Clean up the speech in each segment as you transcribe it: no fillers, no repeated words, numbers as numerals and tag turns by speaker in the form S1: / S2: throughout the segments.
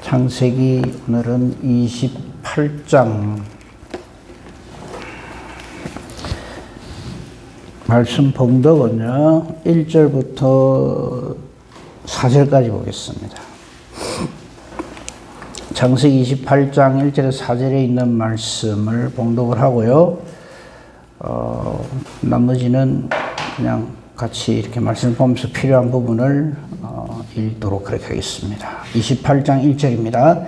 S1: 창세기 오늘은 28장 말씀 봉독은요 1절부터 4절까지 보겠습니다. 창세기 28장 1절에서 4절에 있는 말씀을 봉독을 하고요. 나머지는 그냥 같이 이렇게 말씀을 보면서 필요한 부분을 읽도록 그렇게 하겠습니다. 28장 1절입니다.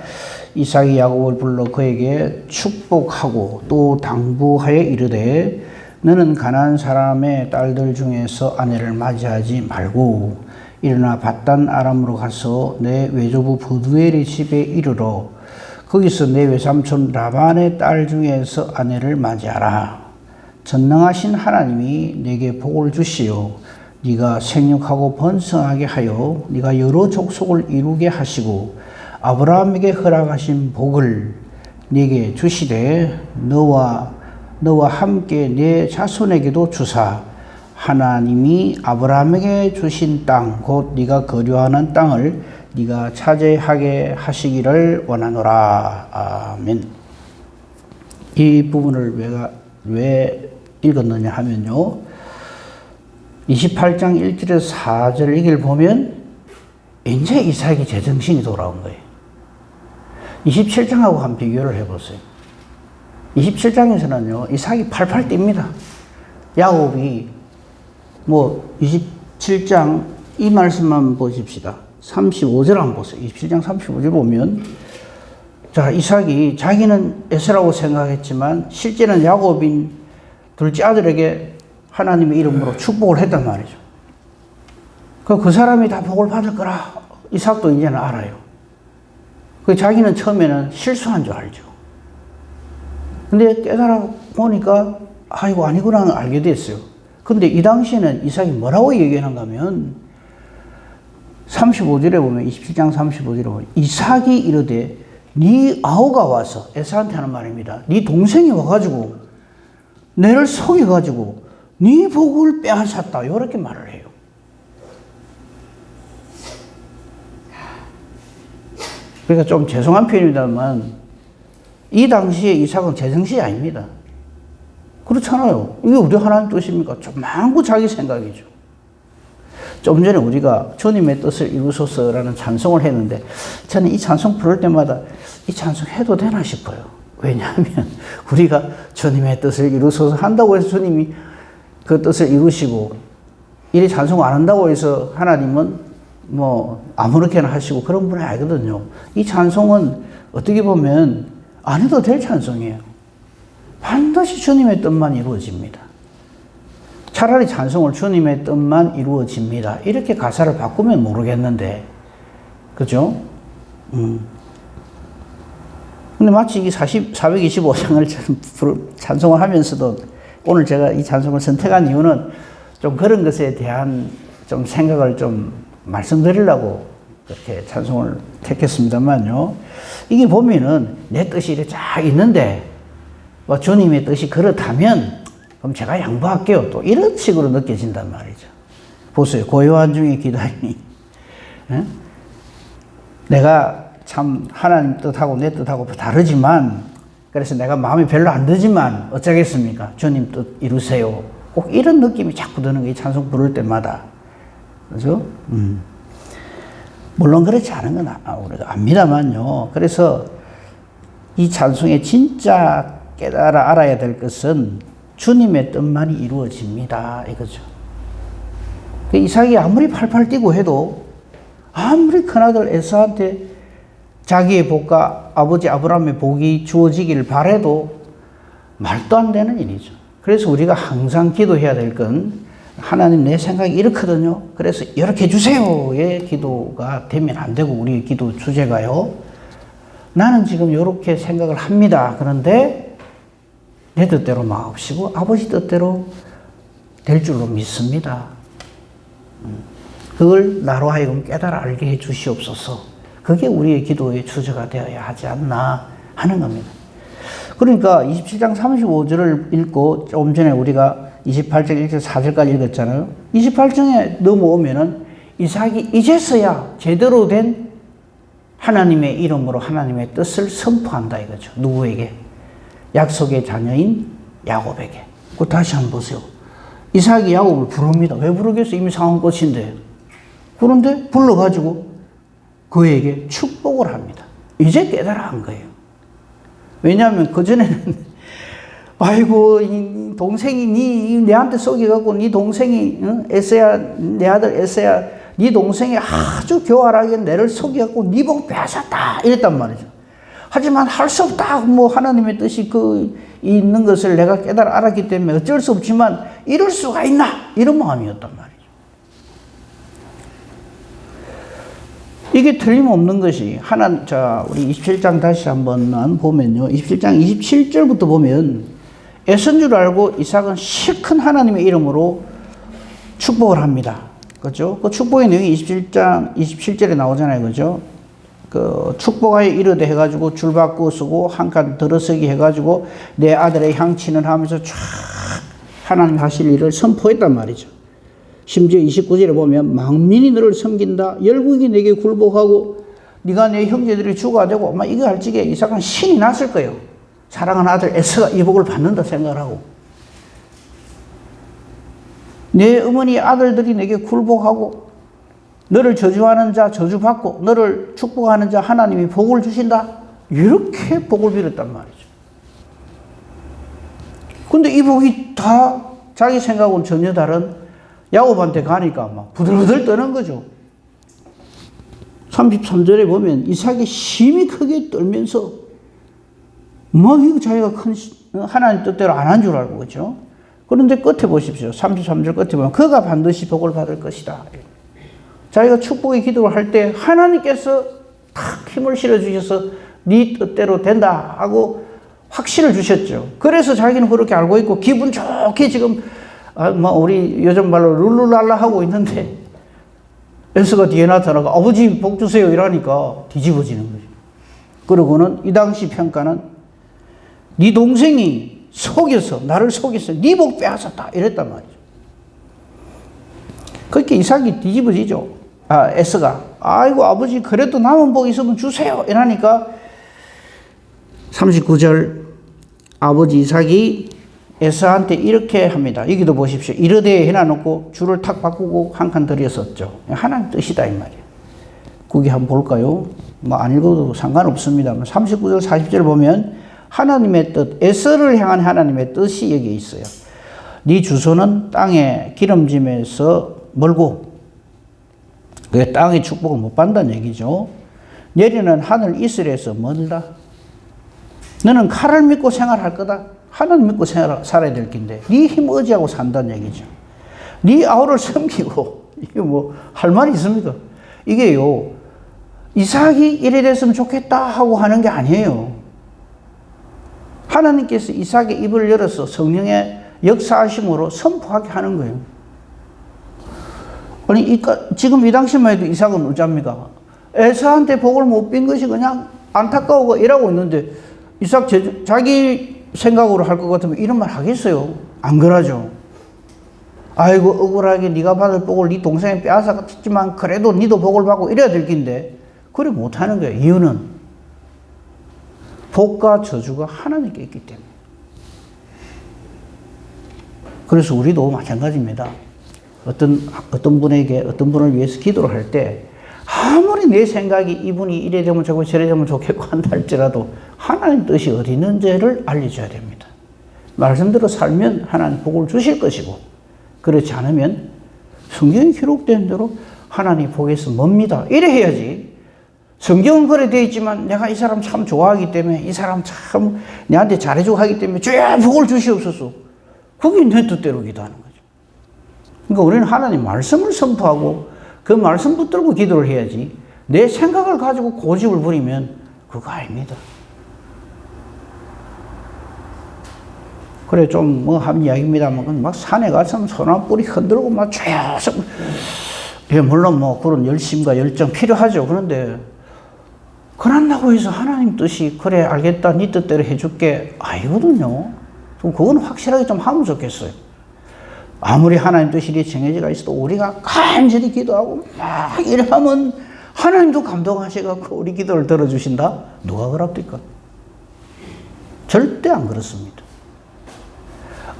S1: 이삭이 야곱을 불러 그에게 축복하고 또 당부하여 이르되 너는 가나안 사람의 딸들 중에서 아내를 맞이하지 말고 일어나 밧단 아람으로 가서 내 외조부 브두엘의 집에 이르러 거기서 내 외삼촌 라반의 딸 중에서 아내를 맞이하라. 전능하신 하나님이 내게 복을 주시오 네가 생육하고 번성하게 하여 네가 여러 족속을 이루게 하시고 아브라함에게 허락하신 복을 네게 주시되 너와 함께 네 자손에게도 주사 하나님이 아브라함에게 주신 땅 곧 네가 거류하는 땅을 네가 차지하게 하시기를 원하노라. 아멘. 이 부분을 왜 읽었느냐 하면요 28장 1절에서 4절 얘기를 보면 이제 이삭이 제정신이 돌아온 거예요. 27장하고 한 비교를 해보세요. 27장에서는요 이삭이 팔팔 뜁니다. 야곱이 27장 이 말씀만 보십시다. 35절 한번 보세요. 27장 35절 보면 자 이삭이 자기는 에서라고 생각했지만 실제는 야곱인 둘째 아들에게 하나님의 이름으로 축복을 했단 말이죠. 그 사람이 다 복을 받을 거라 이삭도 이제는 알아요. 자기는 처음에는 실수한 줄 알죠. 근데 깨달아 보니까 이거 아니구나 알게 됐어요. 근데 이 당시에는 이삭이 뭐라고 얘기하는가 하면 35절에 보면 27장 35절에 보면 이삭이 이르되 네 아우가 와서 에사한테 하는 말입니다. 네 동생이 와가지고 내를 속여가지고 네 복을 빼앗았다 이렇게 말을 해요. 그러니까 좀 죄송한 표현입니다만 이 당시에 이삭은 제정신이 아닙니다. 그렇잖아요. 이게 우리 하나님 뜻입니까? 조만구 자기 생각이죠. 좀 전에 우리가 주님의 뜻을 이루소서라는 찬송을 했는데 저는 이 찬송 부를 때마다 이 찬송 해도 되나 싶어요. 왜냐하면 우리가 주님의 뜻을 이루소서 한다고 해서 주님이 그 뜻을 이루시고 이 찬송 안 한다고 해서 하나님은 아무렇게나 하시고 그런 분이 아니거든요. 이 찬송은 어떻게 보면 안 해도 될 찬송이에요. 반드시 주님의 뜻만 이루어집니다. 차라리 찬송을 주님의 뜻만 이루어집니다. 이렇게 가사를 바꾸면 모르겠는데, 그죠? 근데 마치 이 425장을 찬송을 하면서도 오늘 제가 이 찬송을 선택한 이유는 좀 그런 것에 대한 좀 생각을 좀 말씀드리려고 이렇게 찬송을 택했습니다만요. 이게 보면은 내 뜻이 이렇게 쫙 있는데, 주님의 뜻이 그렇다면 그럼 제가 양보할게요. 또 이런 식으로 느껴진단 말이죠. 보세요. 고요한 중에 기다리니. 내가 참 하나님 뜻하고 내 뜻하고 다르지만 그래서 내가 마음이 별로 안 들지만 어쩌겠습니까? 주님 뜻 이루세요. 꼭 이런 느낌이 자꾸 드는 거예요. 찬송 부를 때마다. 그죠? 물론 그렇지 않은 건 우리가 압니다만요. 그래서 이 찬송에 진짜 깨달아 알아야 될 것은 주님의 뜻만이 이루어집니다. 이거죠. 이삭이 아무리 팔팔 뛰고 해도 아무리 큰아들 에사한테 자기의 복과 아버지 아브라함의 복이 주어지기를 바라도 말도 안 되는 일이죠. 그래서 우리가 항상 기도해야 될 건 하나님 내 생각이 이렇거든요. 그래서 이렇게 해주세요의 기도가 되면 안 되고 우리의 기도 주제가요. 나는 지금 이렇게 생각을 합니다. 그런데 내 뜻대로 마옵시고 아버지 뜻대로 될 줄로 믿습니다. 그걸 나로 하여금 깨달아 알게 해 주시옵소서. 그게 우리의 기도의 주제가 되어야 하지 않나 하는 겁니다. 그러니까 27장 35절을 읽고 조금 전에 우리가 28장 1절 4절까지 읽었잖아요. 28장에 넘어오면은 이삭이 이제서야 제대로 된 하나님의 이름으로 하나님의 뜻을 선포한다 이거죠. 누구에게? 약속의 자녀인 야곱에게. 그 다시 한번 보세요. 이삭이 야곱을 부릅니다. 왜 부르겠어? 이미 상한 끝인데. 그런데 불러가지고 그에게 축복을 합니다. 이제 깨달아한 거예요. 왜냐하면 그전에는 아이고 이 동생이 내한테 속여갖고 네 동생이 에서야 내 아들 에서야 네 동생이 아주 교활하게 내를 속여갖고 네 복 빼앗았다 이랬단 말이죠. 하지만 할 수 없다. 뭐 하나님의 뜻이 있는 것을 내가 깨달아 알았기 때문에 어쩔 수 없지만 이럴 수가 있나 이런 마음이었단 말이죠. 이게 틀림없는 것이 우리 27장 다시 한번 보면요. 27장 27절부터 보면 애쓴 줄 알고 이삭은 실컷 하나님의 이름으로 축복을 합니다. 그죠? 그 축복의 내용이 27장 27절에 나오잖아요. 그죠? 그 축복하여 이르되 해가지고 줄 바꾸어 쓰고 한 칸 들어서기 해가지고 내 아들의 향친을 하면서 쫙 하나님 하실 일을 선포했단 말이죠. 심지어 29절에 보면 만민이 너를 섬긴다. 열국이 내게 굴복하고 네가 내 형제들이 주가 되고 아마 이거 할 적에 이삭은 신이 났을 거예요. 사랑하는 아들 에서가 이 복을 받는다 생각을 하고 내 어머니 아들들이 내게 굴복하고 너를 저주하는 자 저주받고 너를 축복하는 자 하나님이 복을 주신다. 이렇게 복을 빌었단 말이죠. 근데 이 복이 다 자기 생각은 전혀 다른 야곱한테 가니까 막 부들부들 떠는 거죠. 33절에 보면 이삭이 심히 크게 떨면서 막 이거 자기가 큰 하나님 뜻대로 안 한 줄 알고 그렇죠. 그런데 끝에 보십시오. 33절 끝에 보면 그가 반드시 복을 받을 것이다. 자기가 축복의 기도를 할 때 하나님께서 탁 힘을 실어주셔서 네 뜻대로 된다 하고 확신을 주셨죠. 그래서 자기는 그렇게 알고 있고 기분 좋게 지금 우리 요즘 말로 룰루랄라 하고 있는데 에서가 뒤에 나타나가 아버지 복 주세요 이러니까 뒤집어지는 거죠. 그러고는 이 당시 평가는 네 동생이 나를 속여서 네 복 빼앗았다 이랬단 말이죠. 그렇게 이삭이 뒤집어지죠. 에서가 아이고 아버지 그래도 남은 복 있으면 주세요 이러니까 39절 아버지 이삭이 에서한테 이렇게 합니다. 여기도 보십시오. 이르되 해놔놓고 줄을 탁 바꾸고 한 칸 들였었죠. 하나님 뜻이다 이 말이에요. 거기 한번 볼까요? 안 읽어도 상관없습니다. 39절 40절 보면 하나님의 뜻, 에서를 향한 하나님의 뜻이 여기 있어요. 네 주소는 땅의 기름짐에서 멀고 그 땅의 축복을 못 받는다는 얘기죠. 내리는 하늘 이슬에서 멀다. 너는 칼을 믿고 생활할 거다. 하나님 믿고 살아야 될 긴데 네 힘 의지하고 산다는 얘기죠. 네 아우를 섬기고 이게 뭐 할 말이 있습니까? 이게요 이삭이 이래 됐으면 좋겠다 하고 하는 게 아니에요. 하나님께서 이삭의 입을 열어서 성령의 역사하심으로 선포하게 하는 거예요. 아니 지금 이 당시만 해도 이삭은 어쩝니까? 에서한테 복을 못 빈 것이 그냥 안타까우고 이러고 있는데 이삭 자기 생각으로 할 것 같으면 이런 말 하겠어요? 안 그러죠. 아이고 억울하게 네가 받을 복을 네 동생이 빼앗았지만 그래도 네도 복을 받고 이래야 될 긴데 그래 못하는 거예요. 이유는 복과 저주가 하나님께 있기 때문에. 그래서 우리도 마찬가지입니다. 어떤 분을 위해서 기도를 할 때 아무리 내 생각이 이분이 이래 되면 좋고 저래 되면 좋겠고 한다 할지라도 하나님 뜻이 어디 있는지를 알려줘야 됩니다. 말씀대로 살면 하나님 복을 주실 것이고 그렇지 않으면 성경에 기록된 대로 하나님 복에서 멉니다. 이래 해야지. 성경은 그래 되어 있지만 내가 이 사람 참 좋아하기 때문에 이 사람 참 내한테 잘해주고 하기 때문에 주여 복을 주시옵소서. 그게 내 뜻대로 기도하는 거죠. 그러니까 우리는 하나님 말씀을 선포하고 그 말씀 붙들고 기도를 해야지 내 생각을 가지고 고집을 부리면 그거 아닙니다. 그래 좀 한 이야기입니다만 막 산에 가서 소나뿌리 흔들고 막 쫙 물론 그런 열심과 열정 필요하죠. 그런데 그런다고 해서 하나님 뜻이 그래 알겠다 네 뜻대로 해줄게 아니거든요. 좀 그건 확실하게 좀 하면 좋겠어요. 아무리 하나님 뜻이 정해져 있어도 우리가 간절히 기도하고 막 이러면 하나님도 감동하셔갖고 우리 기도를 들어주신다? 누가 그럽니까? 절대 안 그렇습니다.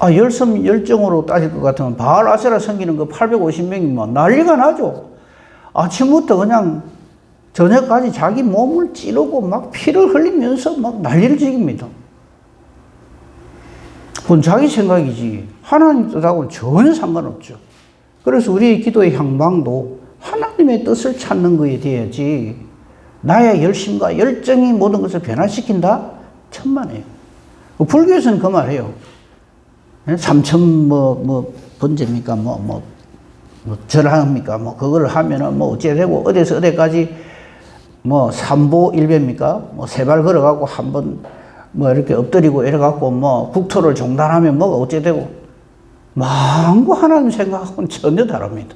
S1: 열섬 열정으로 따질 것 같으면 바알 아세라 섬기는 거 850명이면 난리가 나죠. 아침부터 그냥 저녁까지 자기 몸을 찌르고 막 피를 흘리면서 막 난리를 지깁니다. 그건 자기 생각이지 하나님 뜻하고는 전혀 상관없죠. 그래서 우리의 기도의 향방도 하나님의 뜻을 찾는 거에 대해야지 나의 열심과 열정이 모든 것을 변화시킨다? 천만에요. 불교에서는 그 말해요. 삼천 번제입니까? 절합니까? 그걸 하면은 어째되고, 어디서 어디까지 삼보 일배입니까? 세 발 걸어가고 한 번 이렇게 엎드리고 이래갖고 국토를 종단하면 뭐가 어째되고, 망고 하나님 생각하고는 전혀 다릅니다.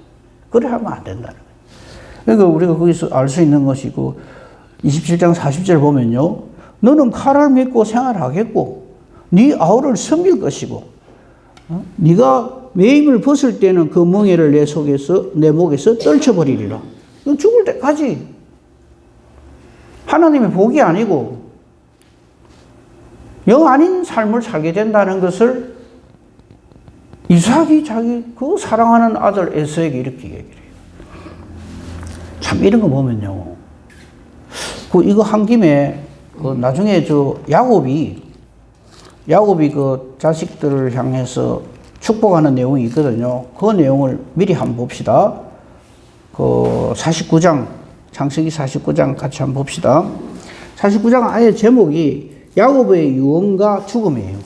S1: 그래 하면 안 된다는 거예요. 그러니까 우리가 거기서 알 수 있는 것이고, 27장 40절 보면요. 너는 칼을 믿고 생활하겠고, 네 아우를 섬길 것이고, 네가 매임을 벗을 때는 그 멍에를 내 목에서 떨쳐버리리라. 이건 죽을 때까지 하나님의 복이 아니고 영 아닌 삶을 살게 된다는 것을 이삭이 자기 그 사랑하는 아들 에서에게 이렇게 얘기를 해요. 참 이런 거 보면요. 이거 한 김에 나중에 야곱이 그 자식들을 향해서 축복하는 내용이 있거든요. 그 내용을 미리 한번 봅시다. 49장, 창세기 49장 같이 한번 봅시다. 49장 아예 제목이 야곱의 유언과 죽음이에요.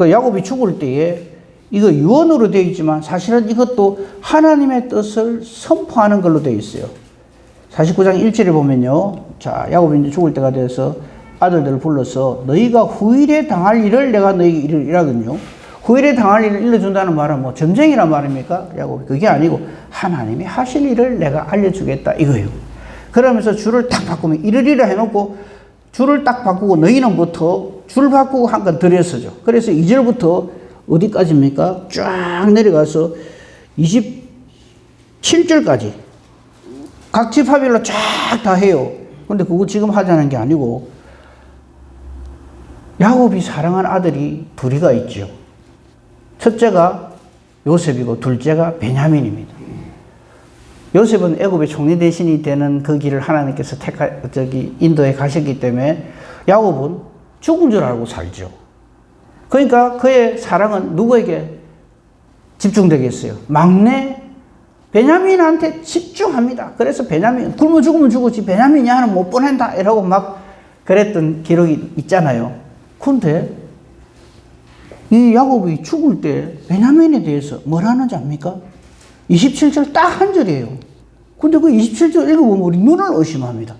S1: 야곱이 죽을 때에 이거 유언으로 되어 있지만 사실은 이것도 하나님의 뜻을 선포하는 걸로 되어 있어요. 49장 1절에 보면요. 자, 야곱이 이제 죽을 때가 돼서 아들들을 불러서 너희가 후일에 당할 일을 내가 너희에게 이라거든요. 후일에 당할 일을 일러준다는 말은 전쟁이란 말입니까? 야곱이 그게 아니고 하나님이 하실 일을 내가 알려주겠다 이거예요. 그러면서 줄을 딱 바꾸면 이르리라 해놓고 줄을 딱 바꾸고 너희는부터 줄 바꾸고 한 건 들여서죠. 그래서 2절부터 어디까지입니까? 쫙 내려가서 27절까지 각 지파별로 쫙 다 해요. 근데 그거 지금 하자는 게 아니고 야곱이 사랑한 아들이 둘이가 있죠. 첫째가 요셉이고 둘째가 베냐민입니다. 요셉은 애굽의 총리 대신이 되는 그 길을 하나님께서 인도에 가셨기 때문에 야곱은 죽은 줄 알고 살죠. 그러니까 그의 사랑은 누구에게 집중되겠어요? 막내 베냐민한테 집중합니다. 그래서 베냐민 굶어 죽으면 죽었지 베냐민이 하나 못 보낸다 이러고 막 그랬던 기록이 있잖아요. 근데 이 야곱이 죽을 때 베냐민에 대해서 뭐라는지 압니까? 27절 딱 한 절이에요. 근데 그 27절 읽어보면 우리 눈을 의심합니다.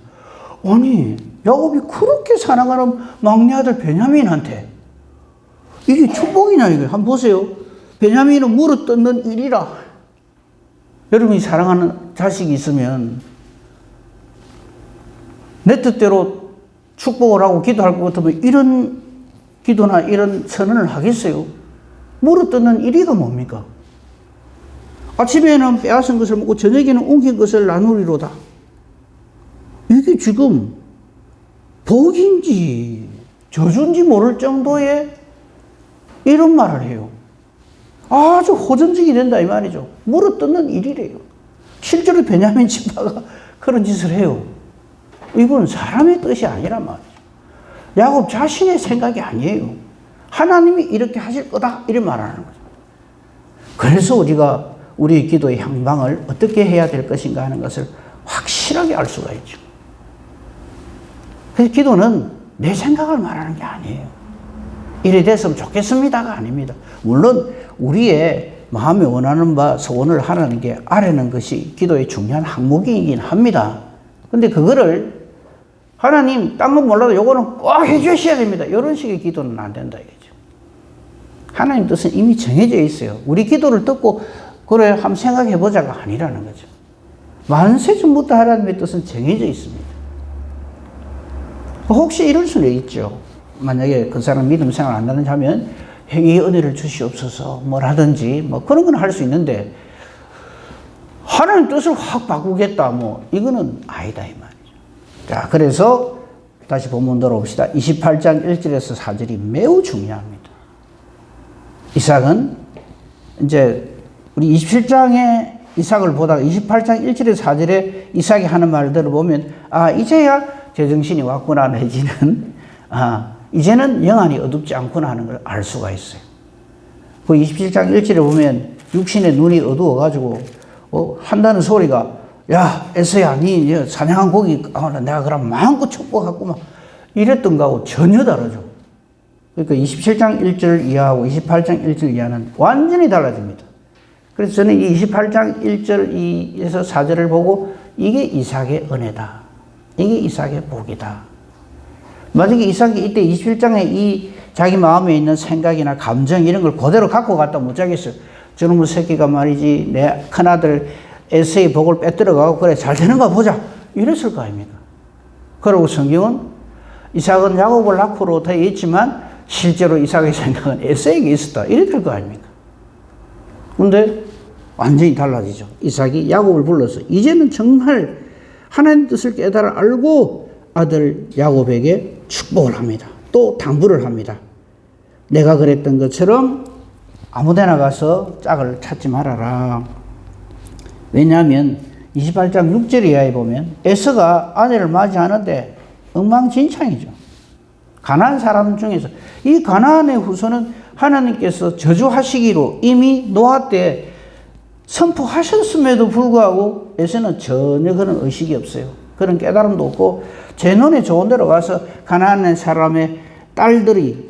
S1: 아니 야곱이 그렇게 사랑하는 막내 아들 베냐민한테 이게 축복이냐 이거 한번 보세요. 베냐민은 물어 뜯는 일이라. 여러분이 사랑하는 자식이 있으면 내 뜻대로 축복을 하고 기도할 것 같으면 이런 기도나 이런 선언을 하겠어요? 물어뜯는 일이가 뭡니까? 아침에는 빼앗은 것을 먹고 저녁에는 옮긴 것을 나누리로다. 이게 지금 복인지 저주인지 모를 정도의 이런 말을 해요. 아주 호전적이 된다 이 말이죠. 물어뜯는 일이래요. 실제로 베냐민 지파가 그런 짓을 해요. 이건 사람의 뜻이 아니란 말이죠. 야곱 자신의 생각이 아니에요. 하나님이 이렇게 하실 거다 이런 말하는 거죠. 그래서 우리가 우리의 기도의 향방을 어떻게 해야 될 것인가 하는 것을 확실하게 알 수가 있죠. 그래서 기도는 내 생각을 말하는 게 아니에요. 이래 됐으면 좋겠습니다가 아닙니다. 물론 우리의 마음에 원하는 바 소원을 하라는 게 아뢰는 것이 기도의 중요한 항목이긴 합니다. 근데 그거를 하나님 딴 건 몰라도 요거는 꼭 해주셔야 됩니다. 이런 식의 기도는 안 된다 이거죠. 하나님 뜻은 이미 정해져 있어요. 우리 기도를 듣고 그래 한번 생각해 보자가 아니라는 거죠. 만세전부터 하나님의 뜻은 정해져 있습니다. 혹시 이럴 수는 있죠. 만약에 그 사람 믿음 생활 안 하는지 하면 이 은혜를 주시옵소서 뭐라든지 뭐 그런 건 할 수 있는데 하나님 뜻을 확 바꾸겠다. 뭐, 이거는 아니다. 이 말이죠. 자, 그래서 다시 본문 들어봅시다. 28장 1절에서 4절이 매우 중요합니다. 이삭은 이제 우리 27장에 이삭을 보다가 28장 1절에서 4절에 이삭이 하는 말들을 보면, 아, 이제야 제정신이 왔구나, 내지는, 아, 이제는 영안이 어둡지 않구나 하는 걸 알 수가 있어요. 그 27장 1절에 보면 육신의 눈이 어두워가지고, 한다는 소리가, 야, 에서야, 니 사냥한 고기, 내가 그럼 마음껏 축복하고 막 이랬던 거하고 전혀 다르죠. 그러니까 27장 1절 이하하고 28장 1절 이하는 완전히 달라집니다. 그래서 저는 이 28장 1절에서 4절을 보고 이게 이삭의 은혜다. 이게 이삭의 복이다. 만약에 이삭이 이때 27장에 이 자기 마음에 있는 생각이나 감정 이런 걸 그대로 갖고 갔다 못 자겠어요. 저놈의 새끼가 말이지 내 큰아들 에서의 복을 빼들어가고 그래 잘 되는가 보자. 이랬을 거 아닙니까? 그리고 성경은 이삭은 야곱을 낳고로 되어 있지만 실제로 이삭의 생각은 에서에게 있었다. 이래 될 거 아닙니까? 근데 완전히 달라지죠. 이삭이 야곱을 불러서 이제는 정말 하나님 뜻을 깨달아 알고 아들 야곱에게 축복을 합니다. 또 당부를 합니다. 내가 그랬던 것처럼 아무데나 가서 짝을 찾지 말아라. 왜냐하면 28장 6절 이하에 보면 에서가 아내를 맞이하는데 엉망진창이죠. 가나안 사람 중에서 이 가나안의 후손은 하나님께서 저주하시기로 이미 노아 때 선포하셨음에도 불구하고 에서는 전혀 그런 의식이 없어요. 그런 깨달음도 없고 제 눈에 좋은 데로 가서 가나안 사람의 딸들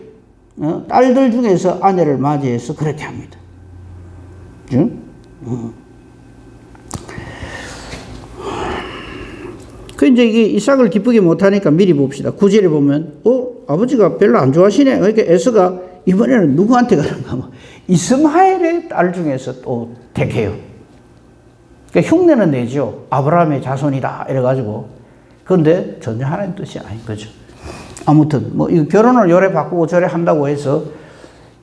S1: 중에서 아내를 맞이해서 그렇게 합니다. 그 이제 이게 이삭을 기쁘게 못하니까 미리 봅시다. 9절에 보면 아버지가 별로 안 좋아하시네. 그러니까 에서가 이번에는 누구한테 가는가 하면 이스마엘의 딸 중에서 또 택해요. 그러니까 흉내는 내죠. 아브라함의 자손이다 이래가지고. 그런데 전혀 하나님 뜻이 아닌 거죠. 아무튼 뭐 이 결혼을 요래 바꾸고 저래 한다고 해서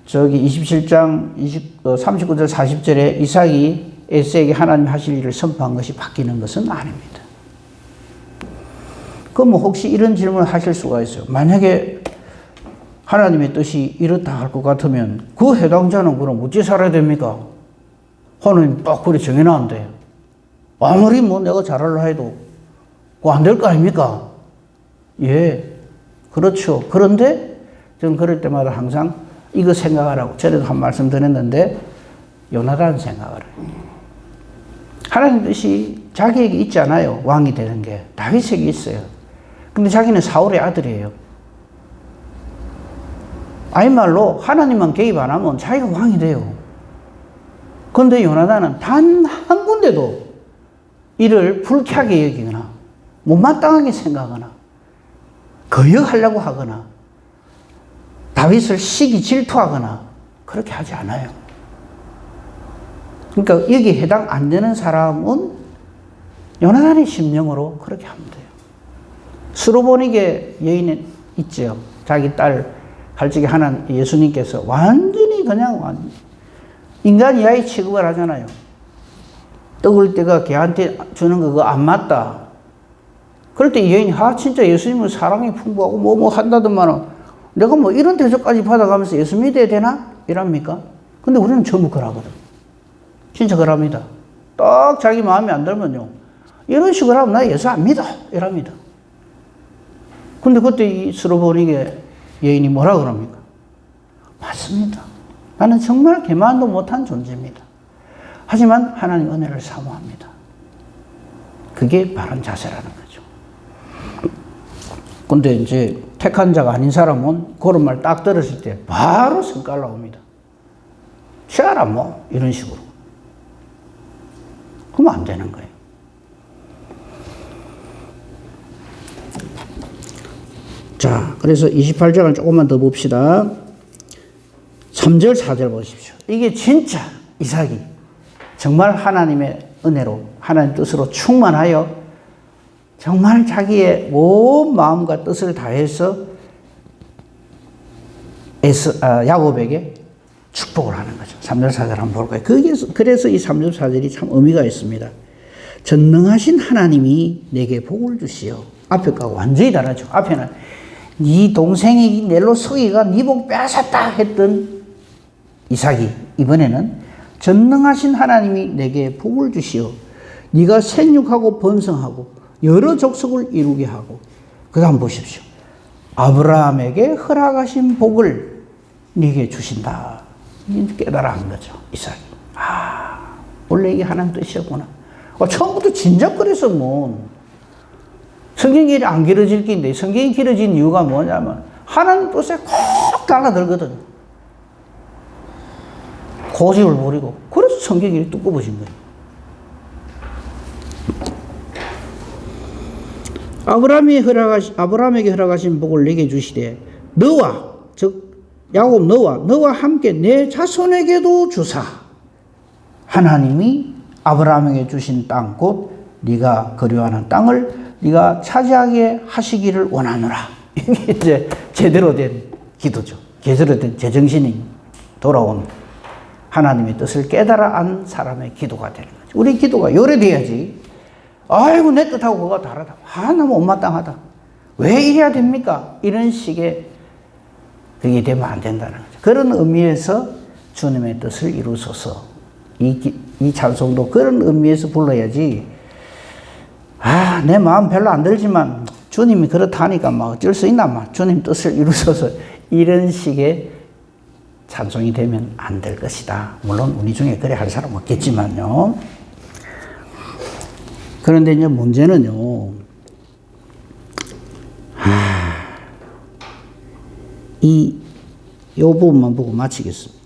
S1: 저기 27장 39절 40절에 이삭이 에서에게 하나님 하실 일을 선포한 것이 바뀌는 것은 아닙니다. 그럼 뭐 혹시 이런 질문을 하실 수가 있어요. 만약에 하나님의 뜻이 이렇다 할 것 같으면 그 해당자는 그럼 어찌 살아야 됩니까? 하나님 딱 그래 정해놨는데 아무리 뭐 내가 잘하려 해도 그거 안 될 거 아닙니까? 예, 그렇죠. 그런데 저는 그럴 때마다 항상 이거 생각하라고 전에도 한 말씀 드렸는데 요나단 생각을 해요. 하나님 뜻이 자기에게 있지 않아요. 왕이 되는 게. 다윗에게 있어요. 근데 자기는 사울의 아들이에요. 아이 말로 하나님만 개입 안 하면 자기가 왕이 돼요. 그런데 요나단은 단 한 군데도 이를 불쾌하게 여기거나 못마땅하게 생각하거나 거역하려고 하거나 다윗을 시기 질투하거나 그렇게 하지 않아요. 그러니까 여기 해당 안 되는 사람은 요나단의 심령으로 그렇게 하면 돼요. 스로보닉의 여인은 있죠. 자기 딸 갈증에 하는 예수님께서 완전히 그냥 인간 이하의 취급을 하잖아요. 떡을 때가 걔한테 주는 거 그거 안 맞다. 그럴 때 이 여인이 진짜 예수님은 사랑이 풍부하고 뭐 한다더만 내가 뭐 이런 대접까지 받아가면서 예수 믿어야 되나? 이랍니까? 근데 우리는 전부 그러거든. 진짜 그럽니다. 딱 자기 마음에 안 들면요. 이런 식으로 하면 나 예수 안 믿어. 이랍니다. 근데 그때 이 스로보닉의 여인이 뭐라 그럽니까? 맞습니다. 나는 정말 개만도 못한 존재입니다. 하지만 하나님 은혜를 사모합니다. 그게 바른 자세라는 거죠. 근데 이제 택한 자가 아닌 사람은 그런 말 딱 들었을 때 바로 성깔 나옵니다. 쉬어라 뭐 이런 식으로. 그러면 안 되는 거예요. 자, 그래서 28장을 조금만 더 봅시다. 3절, 4절 보십시오. 이게 진짜 이삭이 정말 하나님의 은혜로, 하나님 뜻으로 충만하여 정말 자기의 온 마음과 뜻을 다해서 야곱에게 축복을 하는 거죠. 3절, 4절 한번 볼까요? 그래서 이 3절, 4절이 참 의미가 있습니다. 전능하신 하나님이 내게 복을 주시오. 앞에 거하고 완전히 다르죠. 앞에는 네 동생이 넬로 서기가 네 복 빼앗았다 했던 이삭이, 이번에는 전능하신 하나님이 내게 복을 주시오. 네가 생육하고 번성하고 여러 족속을 이루게 하고, 그 다음 보십시오. 아브라함에게 허락하신 복을 네게 주신다. 깨달아 한 거죠, 이삭이. 원래 이게 하나님 뜻이었구나. 처음부터 진작그래서 뭐 성경이 안 길어질 게인데, 성경이 길어진 이유가 뭐냐면 하나님 뜻에 콕 달라들거든. 고집을 부리고. 그래서 성경이 두꺼워진 거예요. 아브라함에게 허락하신 복을 내게 주시되 너와, 즉 야곱 너와 함께 내 자손에게도 주사. 하나님이 아브라함에게 주신 땅, 곧 네가 그리워하는 땅을 네가 차지하게 하시기를 원하노라. 이게 이제 제대로 된 기도죠. 제대로 된 제정신이 돌아온 하나님의 뜻을 깨달아 안 사람의 기도가 되는 거죠. 우리 기도가 요래돼야지. 아이고 내 뜻하고 그거가 다르다. 너무 못마땅하다. 왜 이래야 됩니까? 이런 식의 그게 되면 안 된다는 거죠. 그런 의미에서 주님의 뜻을 이루소서. 이 찬송도 그런 의미에서 불러야지. 내 마음 별로 안 들지만 주님이 그렇다니까 막 어쩔 수 있나, 막 주님 뜻을 이루소서. 이런 식의 찬송이 되면 안 될 것이다. 물론 우리 중에 그래 할 사람 없겠지만요. 그런데 이제 문제는요, 이 부분만 보고 마치겠습니다.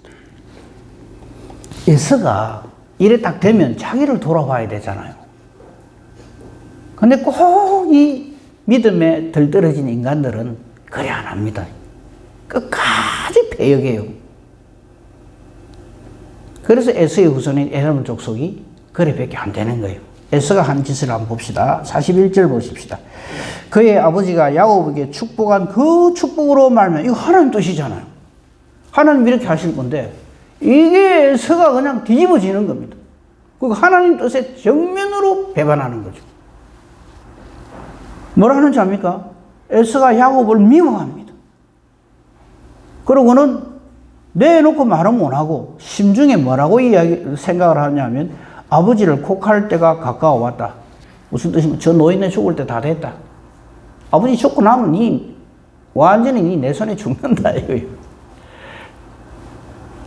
S1: 에서가 이래 딱 되면 자기를 돌아봐야 되잖아요. 근데 꼭 이 믿음에 들떨어진 인간들은 그래 안 합니다. 끝까지 배역해요. 그래서 에서의 후손인 에돔 족속이 그래밖에 안 되는 거예요. 에서가 한 짓을 한번 봅시다. 41절 보십시다. 그의 아버지가 야곱에게 축복한 그 축복으로 말면, 이거 하나님 뜻이잖아요. 하나님 이렇게 하실 건데 이게 에서가 그냥 뒤집어지는 겁니다. 그 하나님 뜻에 정면으로 배반하는 거죠. 뭐라는 줄 압니까? 에서가 야곱을 미워합니다. 그러고는 내놓고 말은 못하고 심중에 뭐라고 생각을 하냐면, 아버지를 곡할 때가 가까워 왔다. 무슨 뜻이면 저 노인네 죽을 때 다 됐다. 아버지 죽고 나면 완전히 내 손에 죽는다 이거예요.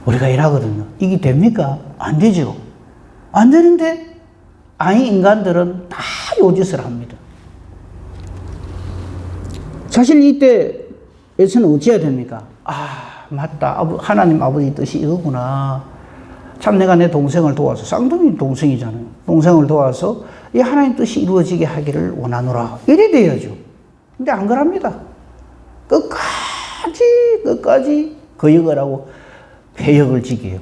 S1: 우리가 이러거든요. 이게 됩니까? 안 되죠. 안 되는데 아니 인간들은 다 요짓을 합니다. 사실 이때에서는 어찌해야 됩니까? 맞다. 하나님 아버지 뜻이 이거구나. 참 내가 내 동생을 도와서, 쌍둥이 동생이잖아요. 동생을 도와서 이 하나님 뜻이 이루어지게 하기를 원하노라. 이래 돼야죠. 근데 안 그럽니다. 끝까지 거역을 하고 배역을 지게요.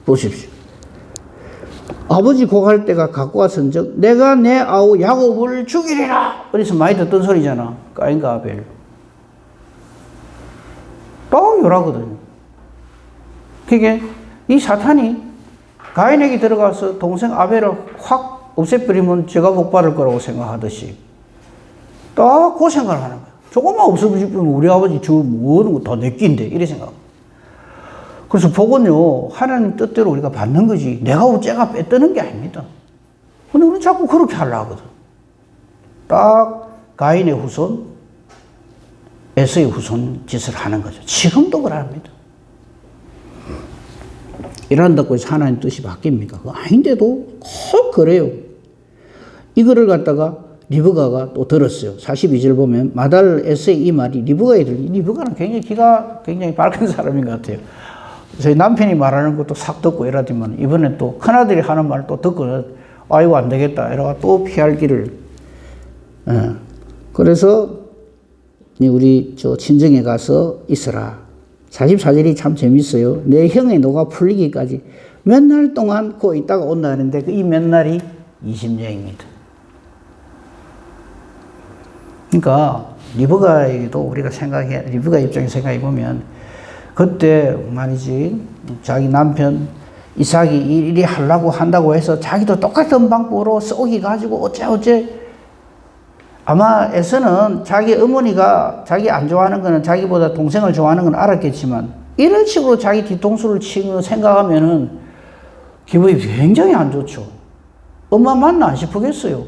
S1: 보십시오. 아버지 곡할 때가 갖고 왔은즉 내가 내 아우 야곱을 죽이리라. 그래서 많이 듣던 소리잖아. 까인과 아벨. 또 요라거든요. 그게 이 사탄이 가인에게 들어가서 동생 아벨을 확 없애버리면 제가 복받을 거라고 생각하듯이 딱 그 생각을 하는 거야. 조금만 없어지면 우리 아버지 저 모든 거 다 내끼인데 이래 생각. 그래서 복은요, 하나님 뜻대로 우리가 받는 거지 내가 어째가 뺏드는 게 아닙니다. 근데 우리는 자꾸 그렇게 하려고 하거든. 딱 가인의 후손, 에서의 후손 짓을 하는 거죠. 지금도 그럽니다. 이런다고 해서 하나님 뜻이 바뀝니까? 그거 아닌데도 꼭 그래요. 이거를 갖다가 리브가가 또 들었어요. 42절 보면 마달 에서의 이 말이 리브가에 들리. 리브가는 굉장히 기가 굉장히 밝은 사람인 것 같아요. 저희 남편이 말하는 것도 싹 듣고 이러더만 이번에 또 큰아들이 하는 말 또 듣고 아이고 안 되겠다 이러가 또 피할 길을. 그래서 우리 저 친정에 가서 있어라. 44절이 참 재밌어요. 내 형의 노가 풀리기까지 몇 날 동안 그 있다가 온다 하는데 이 몇 날이 20년입니다. 그러니까 리브가에도 우리가 리브가 입장에서 생각해 보면 그때 말이지 자기 남편 이삭이 이리 하려고 한다고 해서 자기도 똑같은 방법으로 쏘기 가지고 어째 아마 에서는 자기 어머니가 자기 안 좋아하는 거는 자기보다 동생을 좋아하는 건 알았겠지만 이런 식으로 자기 뒤통수를 치는 거 생각하면은 기분이 굉장히 안 좋죠. 엄마 맞나 싶으겠어요.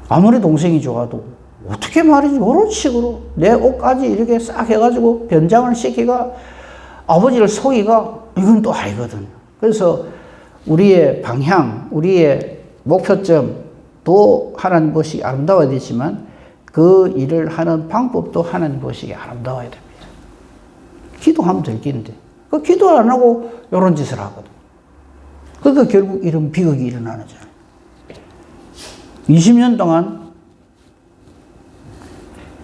S1: 아무리 동생이 좋아도 어떻게 말이지 이런 식으로 내 옷까지 이렇게 싹 해가지고 변장을 시키가 아버지를 속이가 이건 또 아니거든요. 그래서 우리의 방향, 우리의 목표점도 하나님 보시기 아름다워야 되지만 그 일을 하는 방법도 하나님 보시기 아름다워야 됩니다. 기도하면 될 길인데 그 기도 안 하고 이런 짓을 하거든. 그러니까 결국 이런 비극이 일어나는 거잖아요. 20년 동안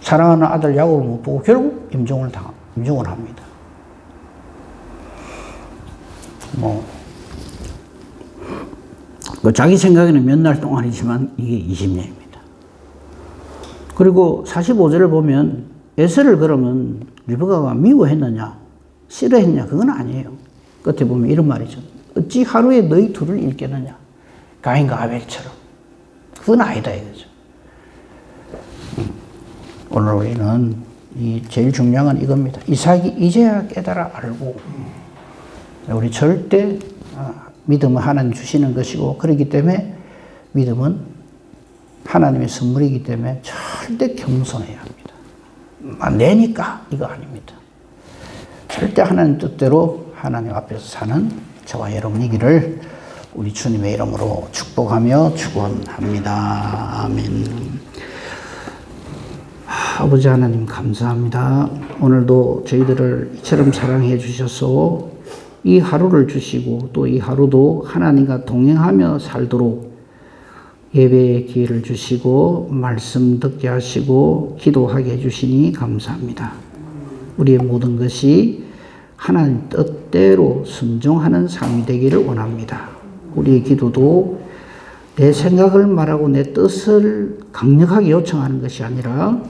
S1: 사랑하는 아들 야곱을 못 보고 결국 임종을 합니다. 자기 생각에는 몇 날 동안이지만 이게 20년입니다. 그리고 45절을 보면 에서를 그러면 리브가가 미워했느냐 싫어했냐 그건 아니에요. 끝에 보면 이런 말이죠. 어찌 하루에 너희 둘을 잃겠느냐 가인과 아벨처럼. 그건 아니다 이거죠. 오늘 우리는 제일 중요한 건 이겁니다. 이삭이 이제야 깨달아 알고 우리 절대 믿음은 하나님 주시는 것이고 그렇기 때문에 믿음은 하나님의 선물이기 때문에 절대 겸손해야 합니다. 내니까 이거 아닙니다. 절대 하나님 뜻대로 하나님 앞에서 사는 저와 여러분이기를 우리 주님의 이름으로 축복하며 축원합니다. 아멘. 아버지 하나님 감사합니다. 오늘도 저희들을 이처럼 사랑해 주셔서 이 하루를 주시고 또 이 하루도 하나님과 동행하며 살도록 예배의 기회를 주시고 말씀 듣게 하시고 기도하게 해주시니 감사합니다. 우리의 모든 것이 하나님 뜻대로 순종하는 삶이 되기를 원합니다. 우리의 기도도 내 생각을 말하고 내 뜻을 강력하게 요청하는 것이 아니라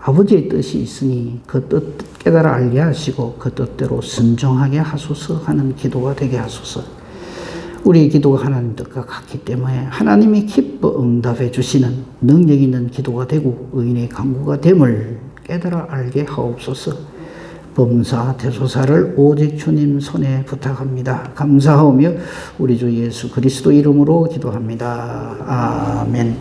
S1: 아버지의 뜻이 있으니 그 뜻 깨달아 알게 하시고 그 뜻대로 순종하게 하소서 하는 기도가 되게 하소서. 우리의 기도가 하나님 뜻과 같기 때문에 하나님이 기뻐 응답해 주시는 능력 있는 기도가 되고 의인의 간구가 됨을 깨달아 알게 하옵소서. 범사 대소사를 오직 주님 손에 부탁합니다. 감사하며 우리 주 예수 그리스도 이름으로 기도합니다. 아멘.